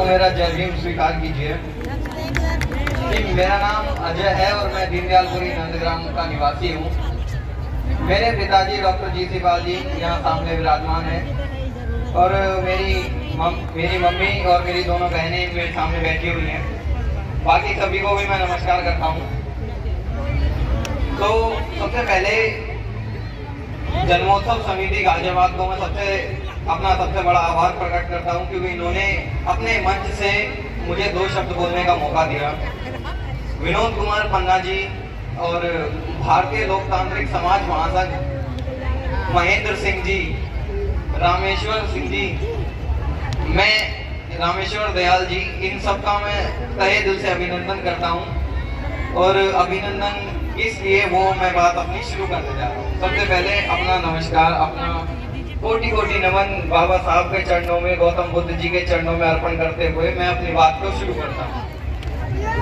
मेरा जय भीम स्वीकार कीजिए। जी, मेरा नाम अजय है और मैं दीनदयालपुरी नंदग्राम का निवासी हूँ। मेरे पिताजी डॉक्टर जी.सी. पाल जी यहाँ सामने विराजमान हैं और मेरी मम्मी और मेरी दोनों बहनें मेरे सामने बैठी हुई हैं। बाकी सभी को भी मैं नमस्कार करता हूँ। तो सबसे पहले जन्मोत्सव समिति गाजियाबाद को मैं सबसे बड़ा आभार प्रकट करता हूं, क्योंकि इन्होंने अपने मंच से मुझे 2 शब्द बोलने का मौका दिया। विनोद कुमार पन्ना जी और भारतीय लोकतांत्रिक समाज महासंघ महेंद्र सिंह जी, रामेश्वर सिंह जी, मैं रामेश्वर दयाल जी, इन सब का मैं तहे दिल से अभिनंदन करता हूं। और अभिनंदन इसलिए वो मैं बात अपनी शुरू करने जा रहा हूँ। सबसे पहले अपना नमस्कार, अपना कोटि कोटि नमन बाबा साहब के चरणों में, गौतम बुद्ध जी के चरणों में अर्पण करते हुए मैं अपनी बात को शुरू करता हूँ।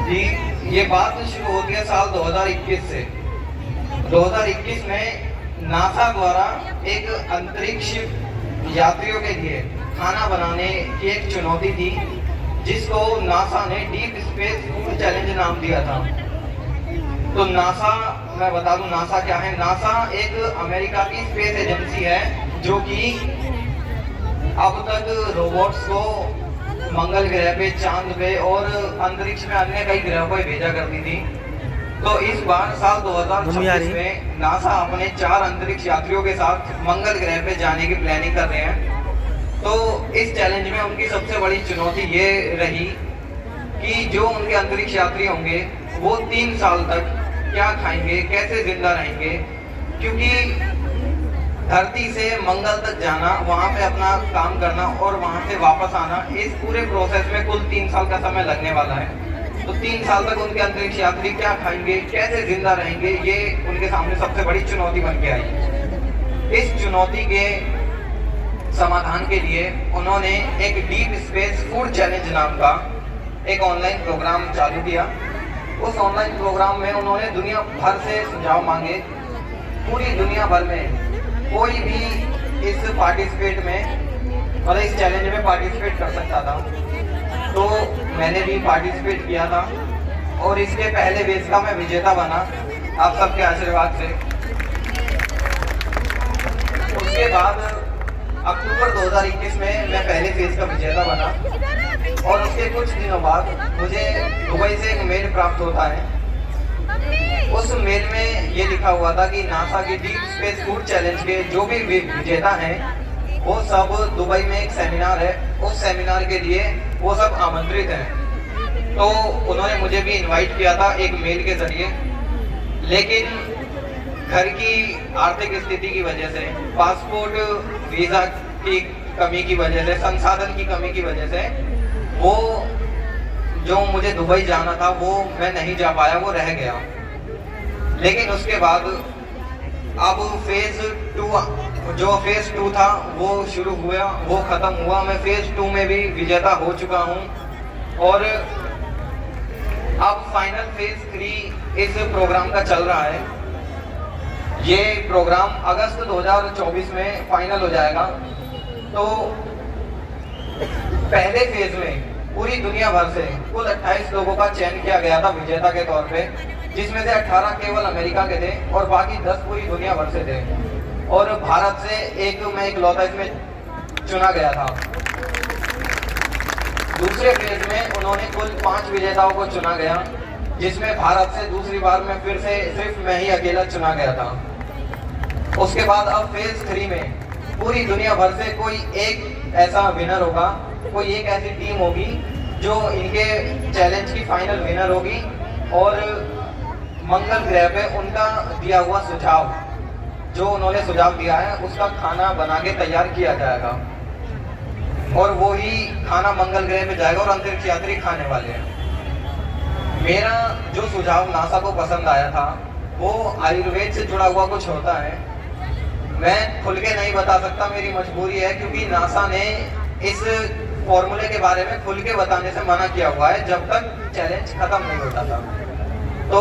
जी, ये बात शुरू होती है साल 2021 से। 2021 में नासा द्वारा एक अंतरिक्ष यात्रियों के लिए खाना बनाने की एक चुनौती थी, जिसको नासा ने डीप स्पेस फूड चैलेंज नाम दिया था। तो नासा, मैं बता दूं नासा क्या है। नासा एक अमेरिका की स्पेस एजेंसी है जो कि अब तक रोबोट्स को मंगल ग्रह पे, चांद पे और अंतरिक्ष में अन्य कई ग्रहों पर भेजा करती थी। तो इस बार साल 2026 में नासा अपने 4 अंतरिक्ष यात्रियों के साथ मंगल ग्रह पे जाने की प्लानिंग कर रहे हैं। तो इस चैलेंज में उनकी सबसे बड़ी चुनौती ये रही कि जो उनके अंतरिक्ष यात्री होंगे वो 3 साल तक क्या खाएंगे, कैसे जिंदा रहेंगे, क्योंकि धरती से मंगल तक जाना, वहां पे अपना काम करना और वहां से वापस आना, इस पूरे प्रोसेस में कुल 3 साल का समय लगने वाला है। तो 3 साल तक उनके अंतरिक्ष यात्री क्या खाएंगे, कैसे जिंदा रहेंगे, ये उनके सामने सबसे बड़ी चुनौती बन के आई। इस चुनौती के समाधान के लिए उन्होंने एक डीप स्पेस फूड चैलेंज नाम का एक ऑनलाइन प्रोग्राम चालू किया। उस ऑनलाइन प्रोग्राम में उन्होंने दुनिया भर से सुझाव मांगे। पूरी दुनिया भर में कोई भी इस पार्टिसिपेट में, मतलब इस चैलेंज में पार्टिसिपेट कर सकता था। तो मैंने भी पार्टिसिपेट किया था और इसके पहले बेस का मैं विजेता बना आप सबके आशीर्वाद से। उसके बाद अक्टूबर 2021 में मैं पहले फेज का विजेता बना और उसके कुछ दिनों बाद मुझे दुबई से एक मेल प्राप्त होता है। उस मेल में ये लिखा हुआ था कि नासा की डीप स्पेस फूड चैलेंज के जो भी विजेता हैं वो सब दुबई में एक सेमिनार है, उस सेमिनार के लिए वो सब आमंत्रित हैं। तो उन्होंने मुझे भी इनवाइट किया था एक मेल के जरिए, लेकिन घर की आर्थिक स्थिति की वजह से, पासपोर्ट वीजा की कमी की वजह से, संसाधन की कमी की वजह से वो जो मुझे दुबई जाना था वो मैं नहीं जा पाया, वो रह गया। लेकिन उसके बाद अब फेज 2 था वो शुरू हुआ, वो खत्म हुआ। मैं फेज 2 में भी विजेता हो चुका हूँ और अब फाइनल फेज 3 इस प्रोग्राम का चल रहा है। ये प्रोग्राम अगस्त 2024 में फाइनल हो जाएगा। तो पहले फेज में पूरी दुनिया भर से कुल 28 लोगों का चयन किया गया था विजेता के तौर पे, जिसमें से 18 केवल अमेरिका के थे और बाकी 10 पूरी दुनिया भर से थे। और भारत से मैं इकलौता इसमें चुना गया था। दूसरे फेज में उन्होंने कुल 5 विजेताओं को चुना गया, जिसमें भारत से दूसरी बार में फिर से सिर्फ मैं ही अकेला चुना गया था। उसके बाद अब फेज 3 में पूरी दुनिया भर से कोई एक ऐसा विनर होगा, कोई एक ऐसी टीम होगी जो इनके चैलेंज की फाइनल विनर होगी और मंगल ग्रह पे उनका दिया हुआ सुझाव, जो उन्होंने सुझाव दिया है, उसका खाना बना के तैयार किया जाएगा और वो ही खाना मंगल ग्रह पे जाएगा और अंतरिक्ष यात्री खाने वाले हैं। मेरा जो सुझाव नासा को पसंद आया था वो आयुर्वेद से जुड़ा हुआ कुछ होता है। मैं खुल के नहीं बता सकता, मेरी मजबूरी है, क्योंकि नासा ने इस फॉर्मूले के बारे में खुल के बताने से मना किया हुआ है जब तक चैलेंज खत्म नहीं होता था। तो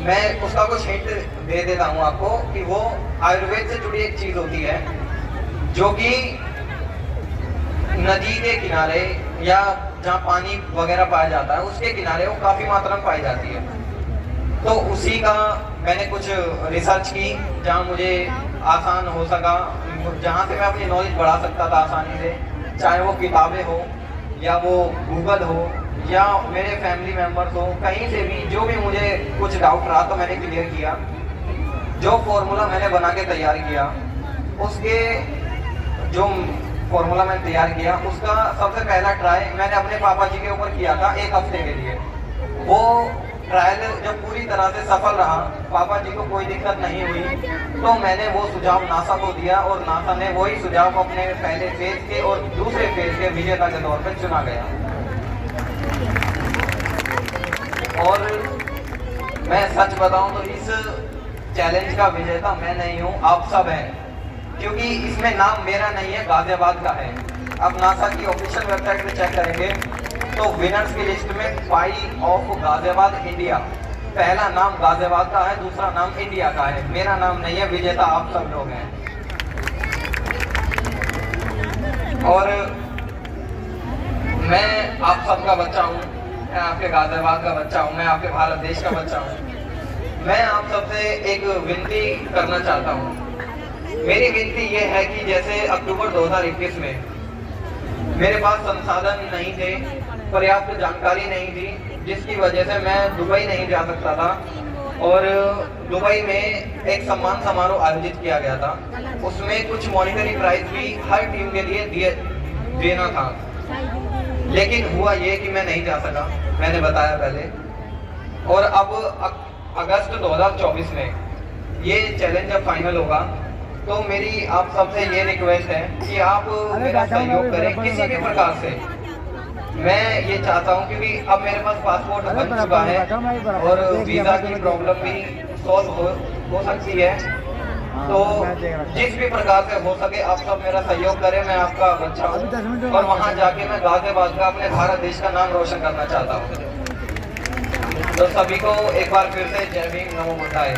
मैं उसका कुछ हिंट दे देता हूँ आपको कि वो आयुर्वेद से जुड़ी एक चीज होती है जो कि नदी के किनारे या जहाँ पानी वगैरह पाया जाता है उसके किनारे वो काफ़ी मात्रा में पाई जाती है। तो उसी का मैंने कुछ रिसर्च की जहाँ मुझे आसान हो सका, जहाँ से मैं अपनी नॉलेज बढ़ा सकता था आसानी से, चाहे वो किताबें हो या वो गूगल हो या मेरे फैमिली मेम्बर्स हो, कहीं से भी जो भी मुझे कुछ डाउट रहा तो मैंने क्लियर किया। जो फॉर्मूला मैंने बना के तैयार किया, उसके जो फॉर्मूला मैंने तैयार किया उसका सबसे पहला ट्राई मैंने अपने पापा जी के ऊपर किया था 1 हफ्ते के लिए। वो ट्रायल जब पूरी तरह से सफल रहा, पापा जी को कोई दिक्कत नहीं हुई, तो मैंने वो सुझाव नासा को दिया और नासा ने वही सुझाव अपने पहले फेज के और दूसरे फेज के विजेता के तौर पर चुना गया। और मैं सच बताऊं तो इस चैलेंज का विजेता मैं नहीं हूं, आप सब हैं, क्योंकि इसमें नाम मेरा नहीं है, गाजियाबाद का है। अब नासा की ऑफिशियल वेबसाइट पे चेक करेंगे तो विनर्स की लिस्ट में पाई ऑफ गाजियाबाद इंडिया, पहला नाम गाजियाबाद का है, दूसरा नाम इंडिया का है, मेरा नाम नहीं है। विजेता आप सब लोग हैं। और मैं आप सबका बच्चा हूँ, मैं आपके गाजियाबाद का बच्चा हूँ, मैं आपके भारत देश का बच्चा हूँ। मैं आप सबसे एक विनती करना चाहता हूँ। मेरी विनती ये है कि जैसे अक्टूबर 2021 में मेरे पास संसाधन नहीं थे, पर्याप्त जानकारी नहीं थी, जिसकी वजह से मैं दुबई नहीं जा सकता था और दुबई में एक सम्मान समारोह आयोजित किया गया था। उसमें कुछ मॉनिटरी प्राइज भी हर टीम के लिए देना था, लेकिन हुआ ये कि मैं नहीं जा सका, मैंने बताया पहले। और अब अगस्त 2024 में ये चैलेंज जब फाइनल होगा तो मेरी आप सबसे ये रिक्वेस्ट है कि आप मेरा सहयोग करें किसी भी प्रकार से। मैं ये चाहता हूँ क्योंकि अब मेरे पास पासपोर्ट बन चुका है और वीज़ा की प्रॉब्लम भी सॉल्व हो सकती है, तो जिस भी प्रकार से हो सके आप सब मेरा सहयोग करें। मैं आपका बच्चा हूँ और वहाँ जाके मैं गाजियाबाद का, अपने भारत देश का नाम रोशन करना चाहता हूँ। तो सभी को एक बार फिर से जय भीम, नमो बुद्धाय।